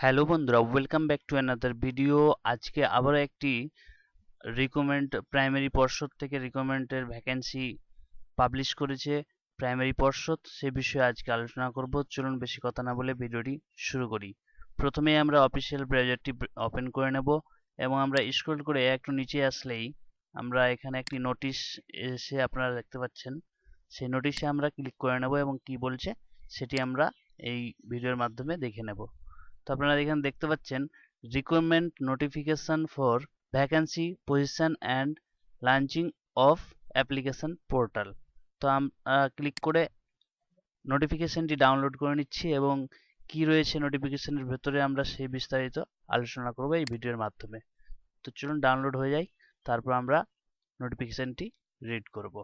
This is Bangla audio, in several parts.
হ্যালো বন্ধুরা, welcome back to another video. আজকে আবারও একটি রিক্রুটমেন্ট প্রাইমারি পর্ষদ থেকে রিক্রুটমেন্টের ভ্যাকেন্সি পাবলিশ করেছে প্রাইমারি পর্ষদ, সে বিষয়ে আজকে আলোচনা করব। চলুন বেশি কথা না বলে ভিডিওটি শুরু করি। প্রথমেই আমরা অফিসিয়াল ব্রাউজারটি ওপেন করে নেব এবং আমরা স্ক্রল করে একটু নিচে আসলেই আমরা এখানে একটি নোটিশ এসে আপনারা দেখতে পাচ্ছেন। সেই নোটিশে আমরা ক্লিক করে নেব এবং কি বলছে সেটি আমরা এই ভিডিওর মাধ্যমে দেখে নেব। তো আপনারা এখানে দেখতে পাচ্ছেন recruitment notification for vacancy position and launching of application portal. তো আমরা ক্লিক করে নোটিফিকেশনটি ডাউনলোড করে নিচ্ছি এবং কি রয়েছে নোটিফিকেশনের ভেতরে আমরা সেই বিস্তারিত আলোচনা করব এই ভিডিওর মাধ্যমে। তো চলুন ডাউনলোড হয়ে যাই, তারপর আমরা নোটিফিকেশনটি রিড করব।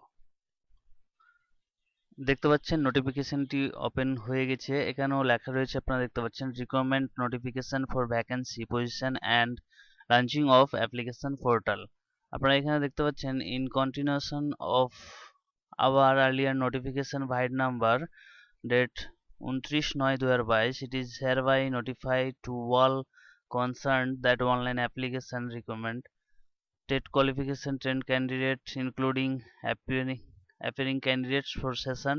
দেখতে পাচ্ছেন নোটিফিকেশনটি ওপেন হয়ে গেছে। এখানেও লেখা রয়েছে, আপনারা দেখতে পাচ্ছেন recruitment notification for vacancy position and launching of application portal. আপনারা এখানে দেখতে পাচ্ছেন in continuation of our earlier notification vide number date 29/9/2022 it is hereby notified to all concerned that online application requirement TET qualification trained candidates including appearing candidates for session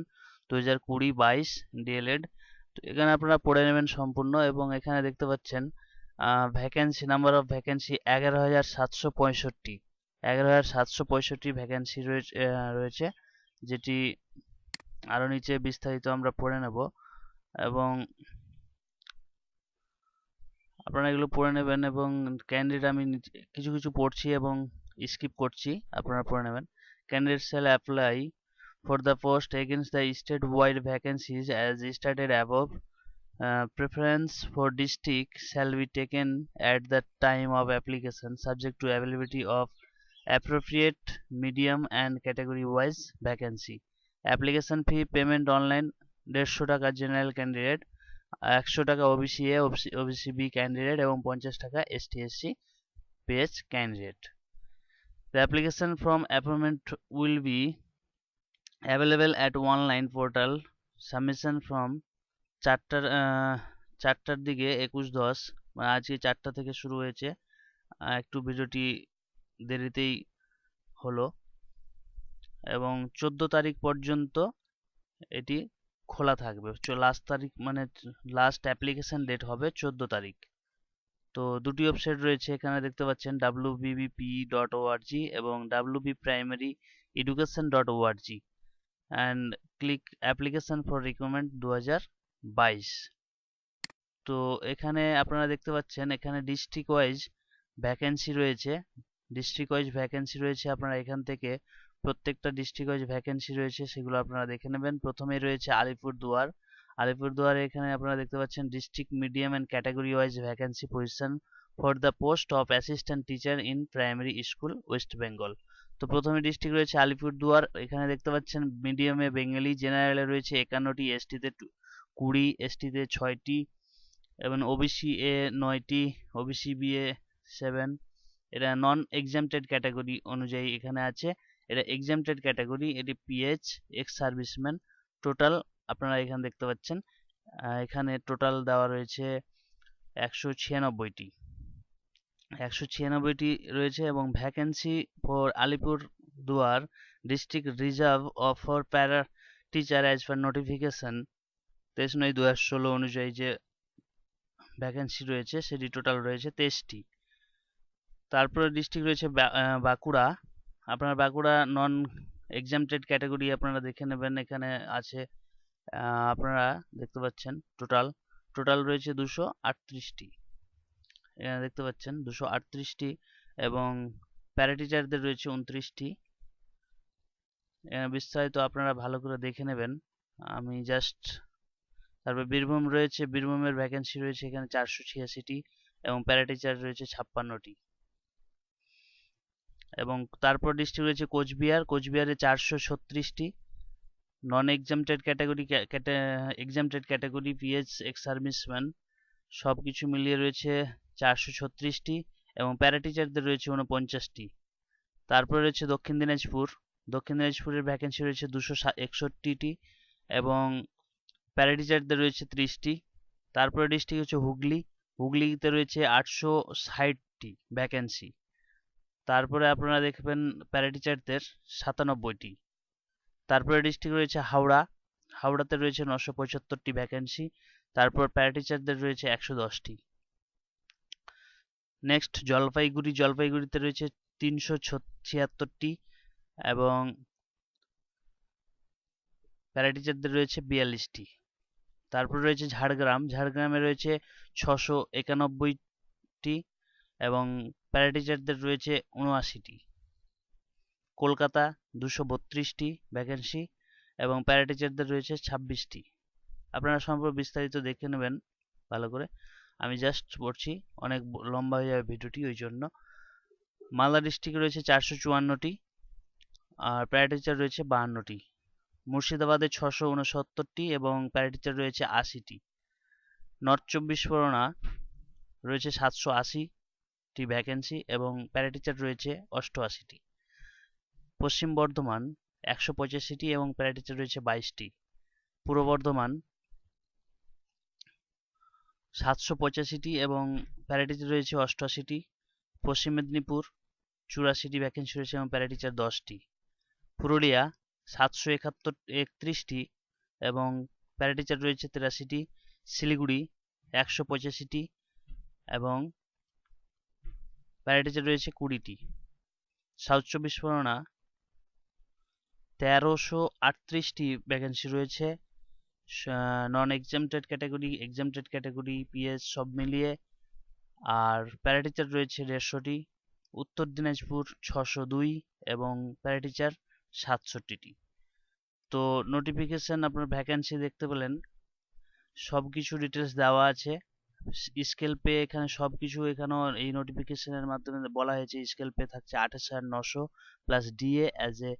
2020-22 DLED। তো এখানে আপনারা পড়ে নেবেন সম্পূর্ণ এবং এখানে দেখতে পাচ্ছেন vacancy number of vacancy 11,765 vacancy রয়েছে, যেটি আরো নিচে বিস্তারিত আমরা পড়ে নেব এবং আপনারা এগুলো পড়ে নেবেন এবং ক্যান্ডিডেট আমি কিছু কিছু পড়ছি এবং স্কিপ করছি, আপনারা পড়ে নেবেন। Candidate shall apply for the post against the state-wide vacancies as stated above. Preference for district shall be taken at the time of application subject to availability of appropriate medium and category-wise vacancy. Application fee payment online 150 টাকা জেনারেল ক্যান্ডিডেট, 100 টাকা OBC A, OBC B candidate এবং 50 টাকা এসটি এসসি পেজ candidate. The application from appointment will be available at online portal. Submission from 4টার দিকে 21:10, মানে আজকে 4টা থেকে শুরু হয়েছে, একটু ভিডিওটি দেরিতেই হলো এবং 14 তারিখ পর্যন্ত এটি খোলা থাকবে। লাস্ট তারিখ মানে লাস্ট অ্যাপ্লিকেশন ডেট হবে 14 তারিখ। তো দুটি ওয়েবসাইট রয়েছে এখানে দেখতে পাচ্ছেন wbbpe.org এবং wbprimaryeducation.org and click application for recruitment 2022। তো এখানে আপনারা দেখতে পাচ্ছেন এখানে ডিস্ট্রিক্ট ওয়াইজ ভ্যাকেন্সি রয়েছে, আপনারা এখান থেকে প্রত্যেকটা ডিস্ট্রিক্ট ওয়াইজ ভ্যাকেন্সি রয়েছে সেগুলো আপনারা দেখে নেবেন। প্রথমেই রয়েছে আলিপুরদুয়ারে এখানে আপনারা দেখতে পাচ্ছেন district medium and category wise vacancy position for the post of assistant teacher in primary school West Bengal. তো প্রথমে ডিস্ট্রিক্ট রয়েছে আলিপুরদুয়ার, এখানে দেখতে পাচ্ছেন মিডিয়ামে বেঙ্গলি, জেনারেলে রয়েছে 51টি, এসটিতে 20, এসটিতে 6টি এবং OBC A 9টি, OBC B A 7। এটা নন এক্সামটেড ক্যাটাগরি অনুযায়ী এখানে আছে, এটা এক্সামটেড ক্যাটাগরি, এটি পিএইচ এক্স সার্ভিসম্যান। টোটাল আপনারা এখানে দেখতে পাচ্ছেন এখানে টোটাল দেওয়া রয়েছে 196টি রয়েছে এবং vacancy for Alipurduar district reserve for para teacher as per notification 23/9/2016 অনুযায়ী যে ভ্যাকেন্সি রয়েছে সেটি টোটাল রয়েছে 23টি। তারপরে ডিস্ট্রিক্ট রয়েছে বাঁকুড়া, আপনার বাঁকুড়া নন এক্সামটেড ক্যাটাগরি আপনারা দেখে নেবেন, এখানে আছে আপনারা দেখতে পাচ্ছেন টোটাল রয়েছে 238টি, এখানে দেখতে পাচ্ছেন 238টি এবং প্যারাটিচারদের রয়েছে 29টি। বিস্তারিত আপনারা ভালো করে দেখে নেবেন, আমি জাস্ট। তারপর বীরভূম রয়েছে, বীরভূমের ভ্যাকেন্সি রয়েছে এখানে 486টি এবং প্যারাটিচার রয়েছে 56টি। এবং তারপর ডিস্ট্রিক্ট রয়েছে কোচবিহারে 436টি, non exempted category PH ex serviceman সব কিছু মিলিয়ে রয়েছে 436টি এবং প্যারাটিচারদের রয়েছে 49টি। তারপরে রয়েছে দক্ষিণ দিনাজপুরের ভ্যাকেন্সি রয়েছে 261টি এবং প্যারাটিচারদের রয়েছে 30টি। তারপরে ডিস্ট্রিক্ট হচ্ছে হুগলি, হুগলিতে রয়েছে 860টি ভ্যাকেন্সি। তারপরে আপনারা দেখবেন প্যারাটিচারদের 97টি। তারপরে ডিস্ট্রিক্ট রয়েছে হাওড়া, হাওড়াতে রয়েছে 975টি ভ্যাকেন্সি। তারপর প্যারাটিচারদের রয়েছে 110টি। নেক্সট জলপাইগুড়ি, জলপাইগুড়িতে রয়েছে 376টি এবং প্যারাটিচারদের রয়েছে 42টি। তারপর রয়েছে ঝাড়গ্রাম, ঝাড়গ্রামে রয়েছে 691টি এবং প্যারাটিচারদের রয়েছে 79টি। কলকাতা 232টি ভ্যাকেন্সি এবং প্যারাটিচারদের রয়েছে 26টি। আপনারা সম্পূর্ণ বিস্তারিত দেখে নেবেন ভালো করে, আমি জাস্ট পড়ছি, অনেক লম্বা হয়ে যাবে ভিডিওটি ওই জন্য। মালদা ডিস্ট্রিক্টে রয়েছে 454টি আর প্যারাটিচার রয়েছে 52টি। মুর্শিদাবাদে 669টি এবং প্যারাটিচার রয়েছে 80টি। নর্থ চব্বিশ পরগনা রয়েছে 780টি ভ্যাকেন্সি এবং প্যারাটিচার রয়েছে 88টি। পশ্চিম বর্ধমান 185টি এবং প্যারাটিচার রয়েছে 22টি। পূর্ব বর্ধমান 785টি এবং প্যারাটিচার রয়েছে 88টি। পশ্চিম মেদিনীপুর 84টি ভ্যাকেন্সি রয়েছে এবং প্যারাটিচার 10টি। পুরুলিয়া 731টি এবং প্যারাটিচার রয়েছে 83টি। শিলিগুড়ি 185টি এবং প্যারাটিচার রয়েছে 20টি। সাউথ চব্বিশ পরগনা 1338টি ভ্যাকেন্সি রয়েছে, non exempted category, exempted category, PS সব মিলিয়ে, আর প্যারাটিচার রয়েছে 150টি। উত্তর দিনাজপুর 602 এবং প্যারাটিচার 67টি। তো নোটিফিকেশন আপনার ভ্যাকেন্সি দেখতে পেলেন, সবকিছু ডিটেলস দেওয়া আছে। স্কেল পে এখানে সবকিছু, এখানেও এই নোটিফিকেশনের মাধ্যমে বলা হয়েছে স্কেল পে থাকছে 28,900 plus DA as a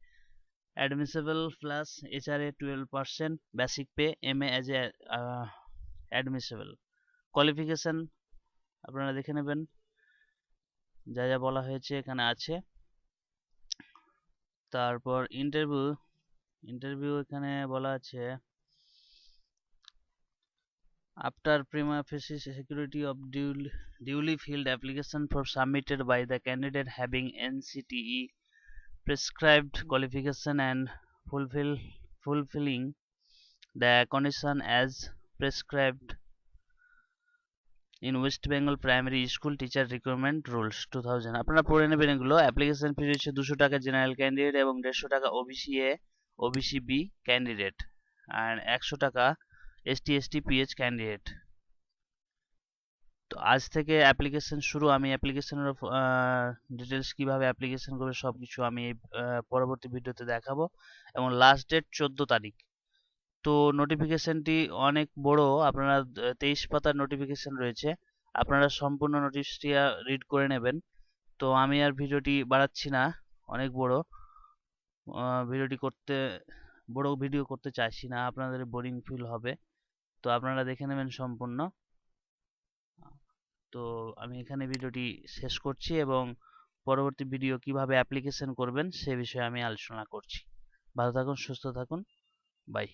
admissible plus HRA 12%, basic pay MA as a admissible. Qualification আপনারা দেখে নেবেন, যা যা বলা হয়েছে এখানে আছে। তারপর ইন্টারভিউ এখানে বলা আছে, after prima facie security of duly filled application for submitted by the candidate having NCTE prescribed qualification and fulfilling the condition as prescribed in West Bengal Primary School Teacher Recruitment Rules 2000। আপনারা পড়ে নেবেন এগুলো। অ্যাপ্লিকেশন ফি হচ্ছে 200 টাকা জেনারেল ক্যান্ডিডেট এবং 150 টাকা OBC A OBC B candidate আর 100 টাকা এসটি এসটি পিএইচ ক্যান্ডিডেট। তো আজ থেকে অ্যাপ্লিকেশন শুরু। আমি অ্যাপ্লিকেশনের ডিটেলস কিভাবে অ্যাপ্লিকেশন করবে সবকিছু আমি পরবর্তী ভিডিওতে দেখাবো এবং লাস্ট ডেট 14 তারিখ। তো নোটিফিকেশনটি অনেক বড়, আপনারা 23 পাতার নোটিফিকেশন রয়েছে, আপনারা সম্পূর্ণ নোটিশটি রিড করে নেবেন। তো আমি আর ভিডিওটি বাড়াচ্ছি না, অনেক বড় ভিডিও করতে চাইছি না, আপনাদের বোরিং ফিল হবে। তো আপনারা দেখে নেবেন সম্পূর্ণ। তো আমি এখানে ভিডিওটি শেষ করছি এবং পরবর্তী ভিডিও কিভাবে অ্যাপ্লিকেশন করবেন সে বিষয়ে আমি আলোচনা করছি। ভালো থাকুন, সুস্থ থাকুন, বাই।